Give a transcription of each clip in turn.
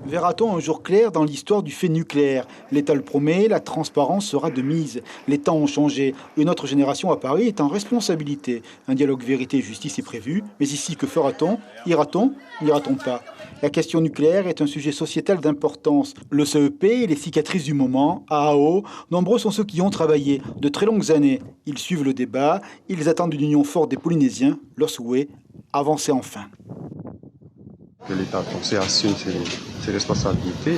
Verra-t-on un jour clair dans l'histoire du fait nucléaire? L'État le promet, la transparence sera de mise. Les temps ont changé. Une autre génération à Paris est en responsabilité. Un dialogue vérité et justice est prévu. Mais ici, que fera-t-on? Ira-t-on? N'ira-t-on pas? La question nucléaire est un sujet sociétal d'importance. Le CEP et les cicatrices du moment, AAO, nombreux sont ceux qui y ont travaillé de très longues années. Ils suivent le débat, ils attendent une union forte des Polynésiens. Leur souhait, avancer enfin. Que l'État français assume ses responsabilités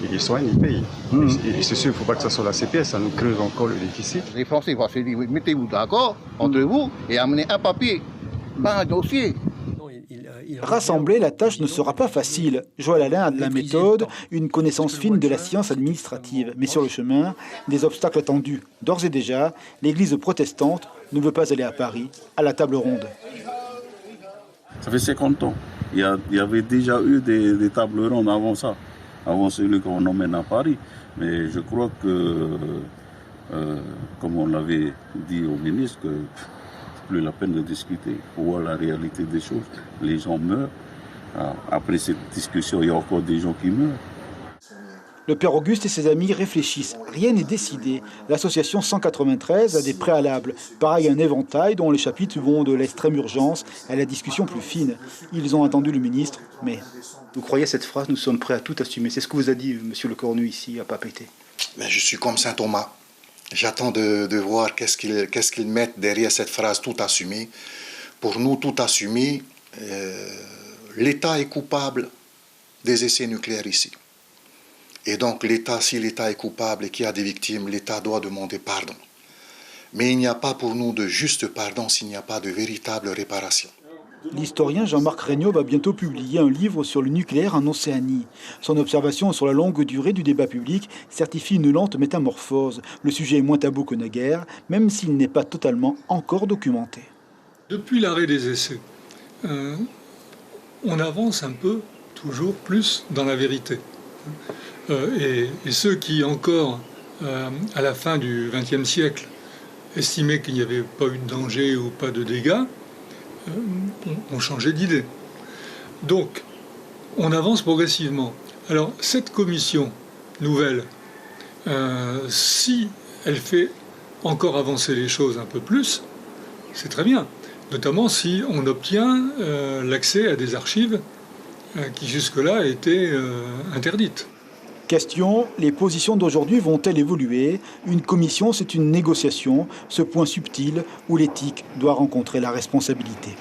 et les soigne le pays. Et c'est sûr, il ne faut pas que ça soit la CPS, ça nous creuse encore le déficit. Les Français vont se dire, mettez-vous d'accord entre vous et amenez un papier, pas un dossier. Rassembler, la tâche ne sera pas facile. Joël Alain a de la méthode, une connaissance fine de la science administrative. Mais sur le chemin, des obstacles attendus. D'ores et déjà, l'Église protestante ne veut pas aller à Paris, à la table ronde. Ça fait 50 ans. Il y avait déjà eu des tables rondes avant ça, avant celui qu'on emmène à Paris. Mais je crois que, comme on l'avait dit au ministre, que c'est plus la peine de discuter. Pour voir la réalité des choses, les gens meurent. Après cette discussion, il y a encore des gens qui meurent. Le père Auguste et ses amis réfléchissent. Rien n'est décidé. L'association 193 a des préalables. Pareil, un éventail dont les chapitres vont de l'extrême urgence à la discussion plus fine. Ils ont attendu le ministre, mais... Vous croyez cette phrase, nous sommes prêts à tout assumer. C'est ce que vous a dit monsieur le Cornu ici à Papeete. Mais je suis comme saint Thomas. J'attends de voir qu'est-ce qu'ils mettent derrière cette phrase tout assumer. Pour nous, tout assumer, l'État est coupable des essais nucléaires ici. Et donc, si l'État est coupable et qu'il y a des victimes, l'État doit demander pardon. Mais il n'y a pas pour nous de juste pardon s'il n'y a pas de véritable réparation. L'historien Jean-Marc Regnault va bientôt publier un livre sur le nucléaire en Océanie. Son observation sur la longue durée du débat public certifie une lente métamorphose. Le sujet est moins tabou que naguère, même s'il n'est pas totalement encore documenté. Depuis l'arrêt des essais, on avance un peu, toujours plus, dans la vérité. Et ceux qui, encore, à la fin du XXe siècle, estimaient qu'il n'y avait pas eu de danger ou pas de dégâts, ont changé d'idée. Donc, on avance progressivement. Alors, cette commission nouvelle, si elle fait encore avancer les choses un peu plus, c'est très bien. Notamment si on obtient l'accès à des archives qui jusque-là étaient interdites. Question, les positions d'aujourd'hui vont-elles évoluer? Une commission, c'est une négociation, ce point subtil où l'éthique doit rencontrer la responsabilité.